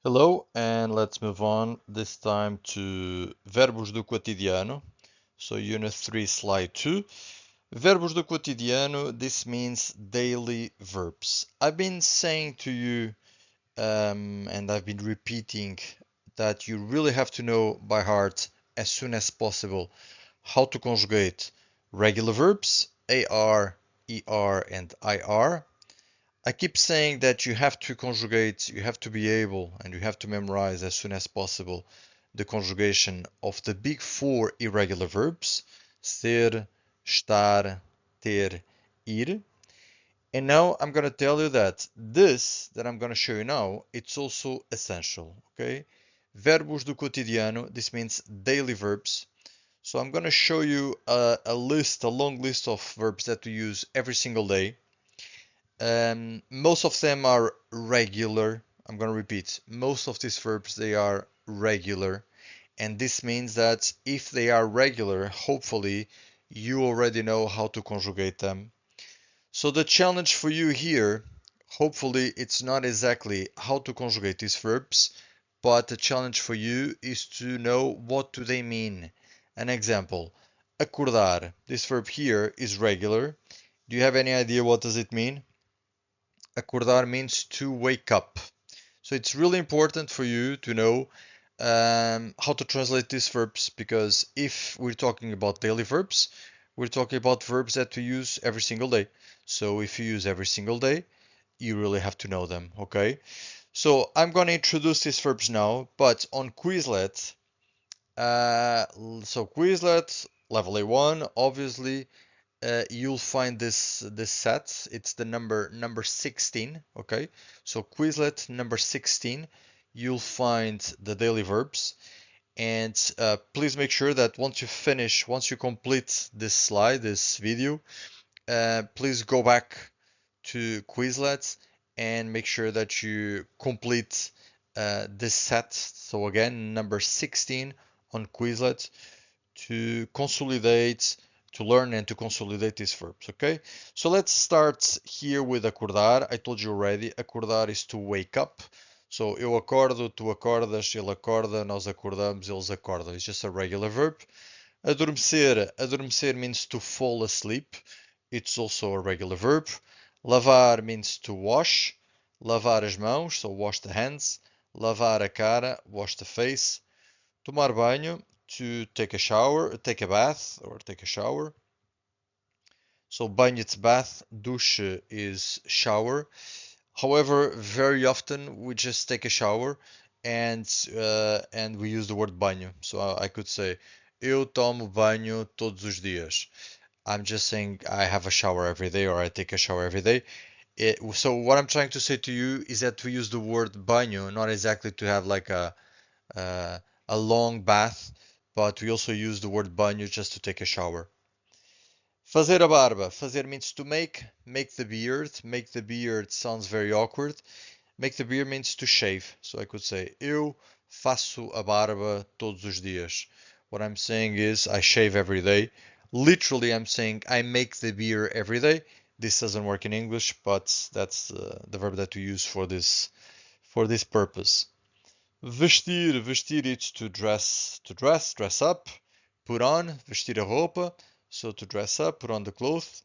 Hello, and let's move on this time to Verbos do Cotidiano. So, Unit 3, Slide 2. Verbos do Cotidiano, this means daily verbs. I've been saying to you, and I've been repeating, that you really have to know by heart as soon as possible how to conjugate regular verbs, AR, ER, and IR. I keep saying that you have to conjugate, you have to be able, and you have to memorize as soon as possible the conjugation of the big four irregular verbs: ser, estar, ter, ir. And now I'm going to tell you that this that I'm going to show you now, it's also essential, okay? Verbos do cotidiano, this means daily verbs. So I'm going to show you a long list of verbs that we use every single day. Most of them are regular. I'm going to repeat. Most of these verbs, they are regular. And this means that if they are regular, hopefully you already know how to conjugate them. So the challenge for you here, hopefully it's not exactly how to conjugate these verbs, but the challenge for you is to know what do they mean. An example, acordar. This verb here is regular. Do you have any idea what does it mean? Acordar means to wake up. So it's really important for you to know how to translate these verbs, because if we're talking about daily verbs, we're talking about verbs that we use every single day. So if you use every single day, you really have to know them, okay? So I'm going to introduce these verbs now, but on Quizlet, so Quizlet, level A1, obviously, you'll find this set. It's the number 16. Okay, so Quizlet number 16. You'll find the daily verbs, and please make sure that once you complete this slide, this video, please go back to Quizlet and make sure that you complete this set. So again, number 16 on Quizlet, to consolidate, to learn and to consolidate these verbs, okay? So let's start here with acordar. I told you already, acordar is to wake up. So eu acordo, tu acordas, ele acorda, nós acordamos, eles acordam. It's just a regular verb. Adormecer, adormecer means to fall asleep. It's also a regular verb. Lavar means to wash. Lavar as mãos, so wash the hands. Lavar a cara, wash the face. Tomar banho, to take a shower, take a bath, or take a shower. So banho it's bath, douche is shower. However, very often we just take a shower and we use the word banho. So I could say eu tomo banho todos os dias. I'm just saying I have a shower every day, or I take a shower every day. So what I'm trying to say to you is that we use the word banho not exactly to have like uh, a long bath, but we also use the word banho just to take a shower. Fazer a barba. Fazer means to make. Make the beard. Make the beard sounds very awkward. Make the beard means to shave. So I could say eu faço a barba todos os dias. What I'm saying is I shave every day. Literally, I'm saying I make the beard every day. This doesn't work in English, but that's the verb that we use for this purpose. Vestir, vestir, it's to dress up. Put on, vestir a roupa, so to dress up, put on the clothes.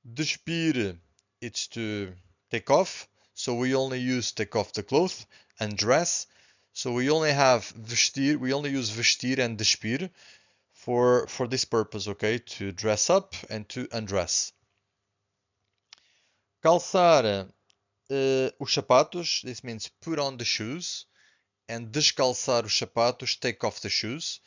Despir, it's to take off, so we only use take off the clothes. And dress, so we only have vestir, we only use vestir and despir for this purpose, okay? To dress up and to undress. Calçar, os sapatos, this means put on the shoes. And descalçar os sapatos, take off the shoes.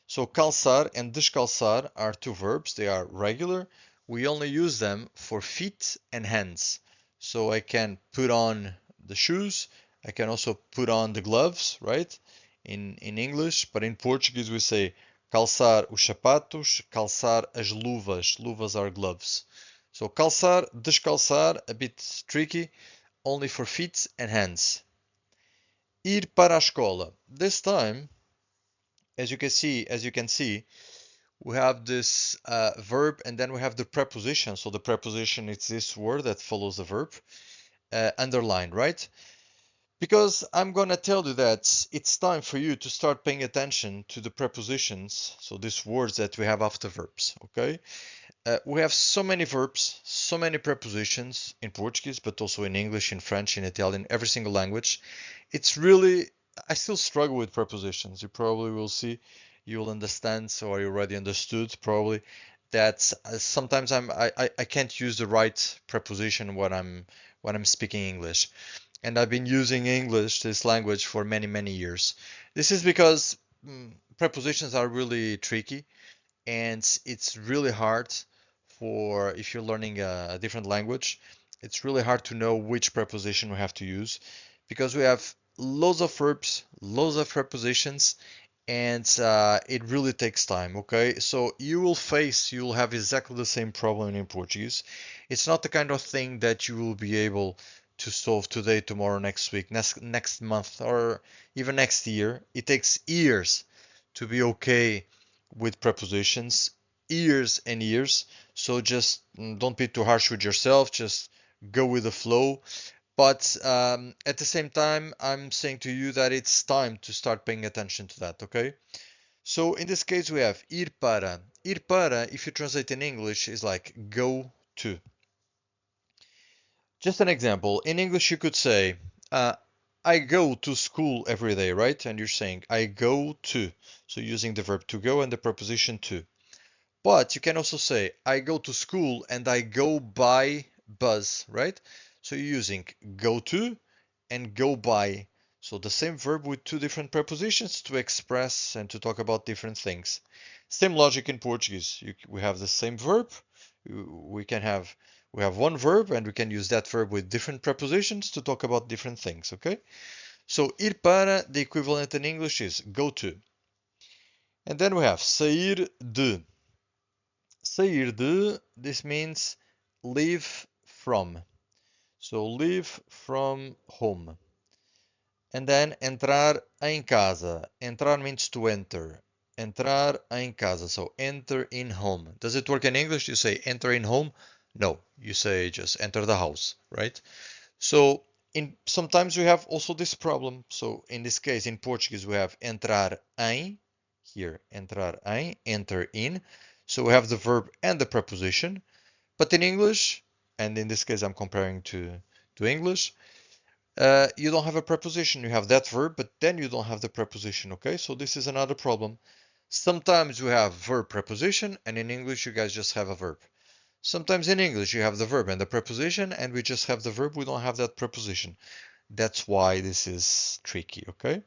So calçar and descalçar are two verbs. They are regular. We only use them for feet and hands. So I can put on the shoes. I can also put on the gloves, right? In English, but in Portuguese we say calçar os sapatos, calçar as luvas. Luvas are gloves. So calçar, descalçar, a bit tricky, only for feet and hands. Ir para a escola. This time, as you can see, we have this verb and then we have the preposition. So the preposition is this word that follows the verb, underlined, right? Because I'm gonna tell you that it's time for you to start paying attention to the prepositions, so these words that we have after verbs, okay? We have so many verbs, so many prepositions in Portuguese, but also in English, in French, in Italian, every single language. It's really, I still struggle with prepositions. You probably will see, you'll understand, so you already understood probably that sometimes I can't use the right preposition when I'm speaking English. And I've been using English, this language, for many, many years. This is because prepositions are really tricky and it's really hard for if you're learning a different language, it's really hard to know which preposition we have to use because we have loads of verbs, loads of prepositions, and it really takes time. Okay, so you'll have exactly the same problem in Portuguese. It's not the kind of thing that you will be able to solve today, tomorrow, next week, next month, or even next year. It takes years to be okay with prepositions, years and years. So just don't be too harsh with yourself. Just go with the flow. But at the same time, I'm saying to you that it's time to start paying attention to that, okay? So in this case, we have ir para. Ir para, if you translate in English, is like go to. Just an example. In English, you could say, I go to school every day, right? And you're saying, I go to. So using the verb to go and the preposition to. But you can also say, I go to school and I go by bus, right? So you're using go to and go by. So the same verb with two different prepositions to express and to talk about different things. Same logic in Portuguese. We have the same verb. We can have we have one verb and we can use that verb with different prepositions to talk about different things, okay? So ir para, the equivalent in English is go to. And then we have sair de. Sair de, this means leave from. So leave from home. And then entrar em casa. Entrar means to enter. Entrar em casa. So enter in home. Does it work in English? You say enter in home? No, you say just enter the house, right? So in sometimes we have also this problem. So in this case, in Portuguese, we have entrar em. Here, entrar em, enter in. So we have the verb and the preposition. But in English, and in this case I'm comparing to English, you don't have a preposition. You have that verb, but then you don't have the preposition, okay? So this is another problem. Sometimes we have verb preposition, and in English you guys just have a verb. Sometimes in English you have the verb and the preposition, and we just have the verb, we don't have that preposition. That's why this is tricky, okay?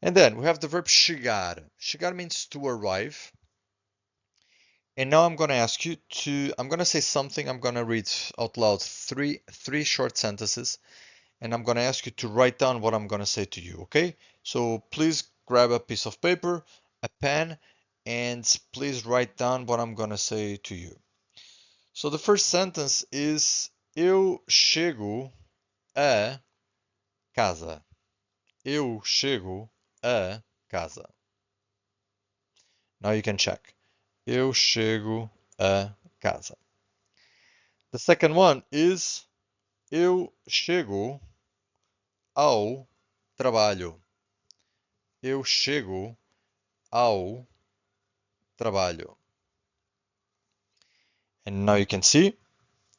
And then we have the verb chegar. Chegar means to arrive. And now I'm going to ask you to, I'm going to say something, I'm going to read out loud three short sentences, and I'm going to ask you to write down what I'm going to say to you, okay? So please grab a piece of paper, a pen, and please write down what I'm going to say to you. So the first sentence is eu chego a casa. Eu chego a casa. Now you can check. Eu chego a casa. The second one is eu chego ao trabalho. Eu chego ao trabalho. And now you can see.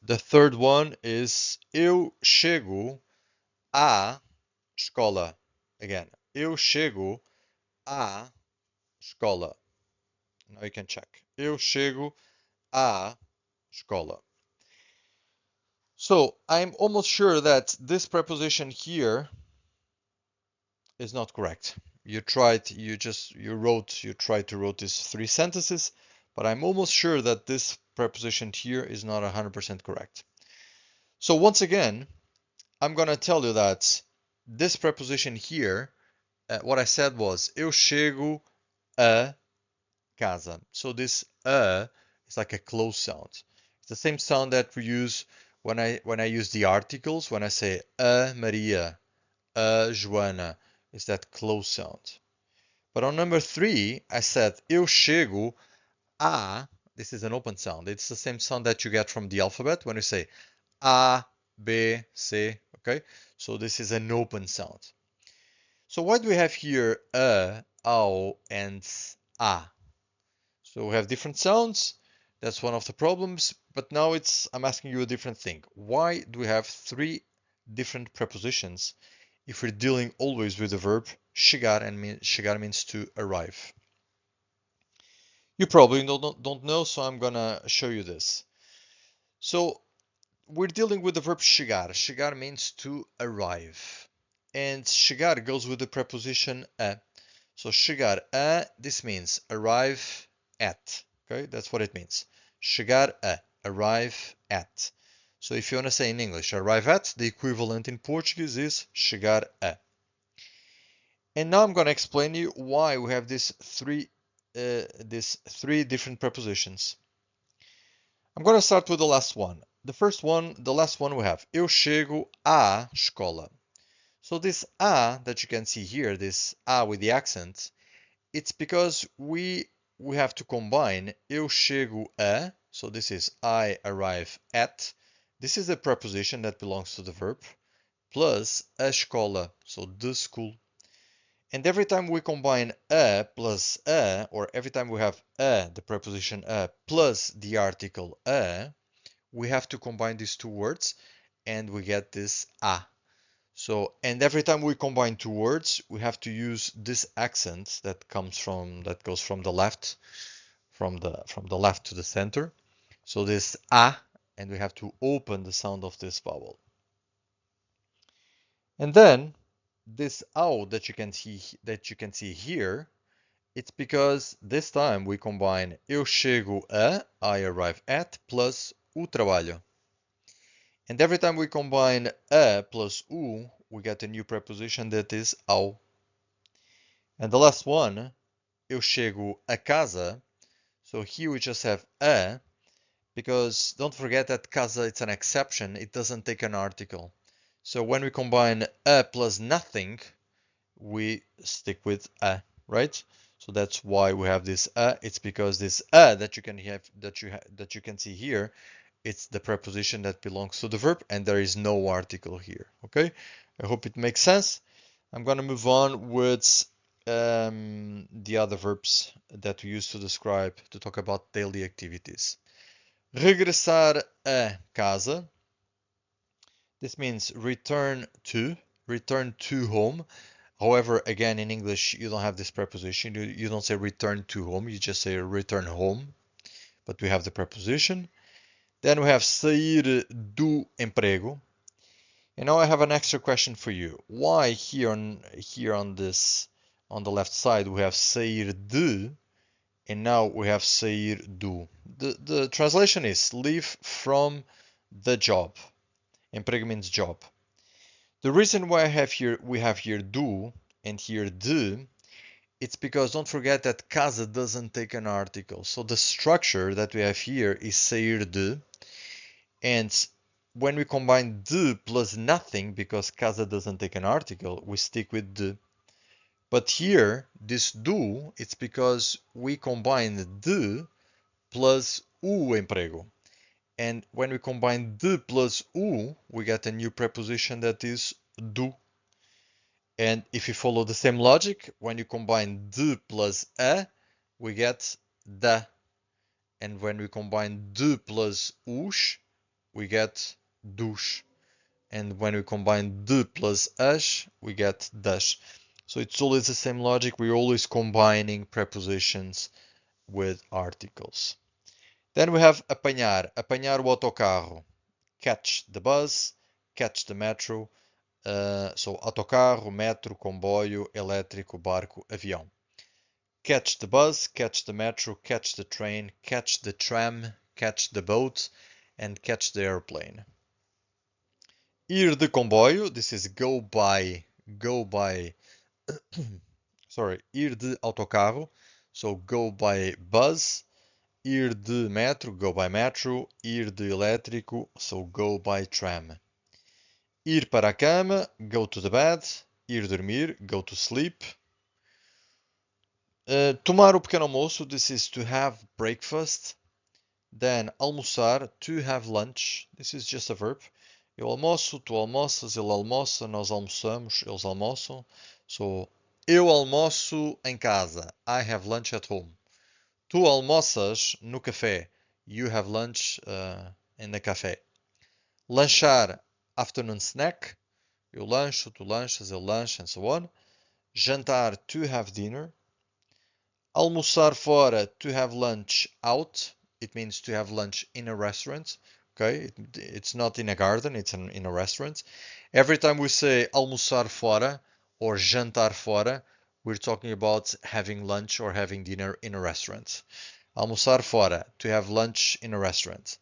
The third one is eu chego à escola. Again, eu chego à escola. Now you can check. Eu chego à escola. So I'm almost sure that this preposition here is not correct. You tried, you tried to wrote these three sentences, but I'm almost sure that this preposition here is not 100% correct. So once again, I'm gonna tell you that this preposition here, what I said was eu chego a casa. So this is like a close sound. It's the same sound that we use when I use the articles, when I say a Maria, a Joana, is that close sound. But on number 3, I said eu chego a, this is an open sound. It's the same sound that you get from the alphabet when you say A, B, C, okay? So this is an open sound. So why do we have here ow, and ah? So we have different sounds. That's one of the problems. But now I'm asking you a different thing. Why do we have three different prepositions if we're dealing always with the verb chegar, and chegar means to arrive? You probably don't know, so I'm gonna show you this. So we're dealing with the verb chegar. Chegar means to arrive. And chegar goes with the preposition a. So chegar a, this means arrive at. Okay, that's what it means. Chegar a, arrive at. So if you want to say in English, arrive at, the equivalent in Portuguese is chegar a. And now I'm going to explain you why we have these three different prepositions. I'm going to start with the last one. The last one we have, eu chego à escola. So this a that you can see here, this a with the accent, it's because we have to combine eu chego a, so this is I arrive at, this is a preposition that belongs to the verb, plus a escola, so the school. And every time we combine a plus a, or every time we have a, the preposition a, plus the article a, we have to combine these two words and we get this a. So, and every time we combine two words, we have to use this accent that goes from the left, from the left to the center. So this a, and we have to open the sound of this vowel. And then this ow that you can see here, it's because this time we combine eu chego a, I arrive at, plus o trabalho. And every time we combine a plus u, we get a new preposition that is ao. And the last one, eu chego a casa. So here we just have a, because don't forget that casa, it's an exception. It doesn't take an article. So when we combine a plus nothing, we stick with a, right? So that's why we have this a. It's because this a that you can see here, it's the preposition that belongs to the verb, and there is no article here. Okay, I hope it makes sense. I'm going to move on with the other verbs that we use to talk about daily activities. Regressar a casa. This means return to home. However, again, in English, you don't have this preposition. You don't say return to home, you just say return home. But we have the preposition. Then we have sair do emprego. And now I have an extra question for you. Why here on the left side we have sair de, and now we have sair do. The translation is leave from the job. Emprego means job. The reason why we have here do and here de, it's because don't forget that casa doesn't take an article. So the structure that we have here is sair de. And when we combine de plus nothing, because casa doesn't take an article, we stick with de. But here, this do, it's because we combine de plus o emprego. And when we combine de plus o, we get a new preposition that is do. And if you follow the same logic, when you combine de plus a, we get da. And when we combine de plus os, we get dos. And when we combine de plus as, we get das. So it's always the same logic. We're always combining prepositions with articles. Then we have apanhar, apanhar o autocarro, catch the bus, catch the metro. So autocarro, metro, comboio, elétrico, barco, avião. Catch the bus, catch the metro, catch the train, catch the tram, catch the boat, and catch the airplane. Ir de comboio, this is go by, sorry, ir de autocarro, so go by bus. Ir de metro, go by metro. Ir de elétrico, so go by tram. Ir para a cama, go to the bed. Ir dormir, go to sleep. Tomar o pequeno almoço, this is to have breakfast. Then almoçar, to have lunch. This is just a verb. Eu almoço, tu almoças, ele almoça, nós almoçamos, eles almoçam. So, eu almoço em casa. I have lunch at home. Tu almoças no café. You have lunch in the café. Lanchar, afternoon snack. Eu lancho, tu lanchas, ele lancha, and so on. Jantar, to have dinner. Almoçar fora, to have lunch out. It means to have lunch in a restaurant. Okay, it's not in a garden, it's in a restaurant. Every time we say almoçar fora or jantar fora, we're talking about having lunch or having dinner in a restaurant. Almoçar fora, to have lunch in a restaurant.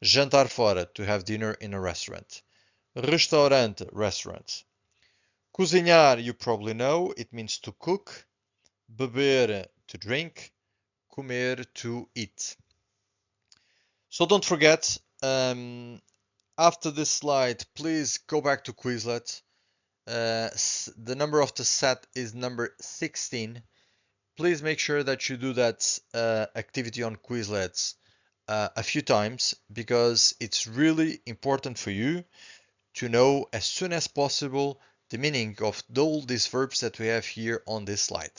Jantar fora, to have dinner in a restaurant. Restaurante, restaurant. Cozinhar, you probably know, it means to cook. Beber, to drink. Comer, to eat. So don't forget, after this slide, please go back to Quizlet. The number of the set is number 16. Please make sure that you do that activity on Quizlet a few times because it's really important for you to know as soon as possible the meaning of all these verbs that we have here on this slide.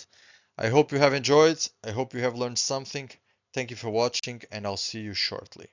I hope you have enjoyed. I hope you have learned something. Thank you for watching and I'll see you shortly.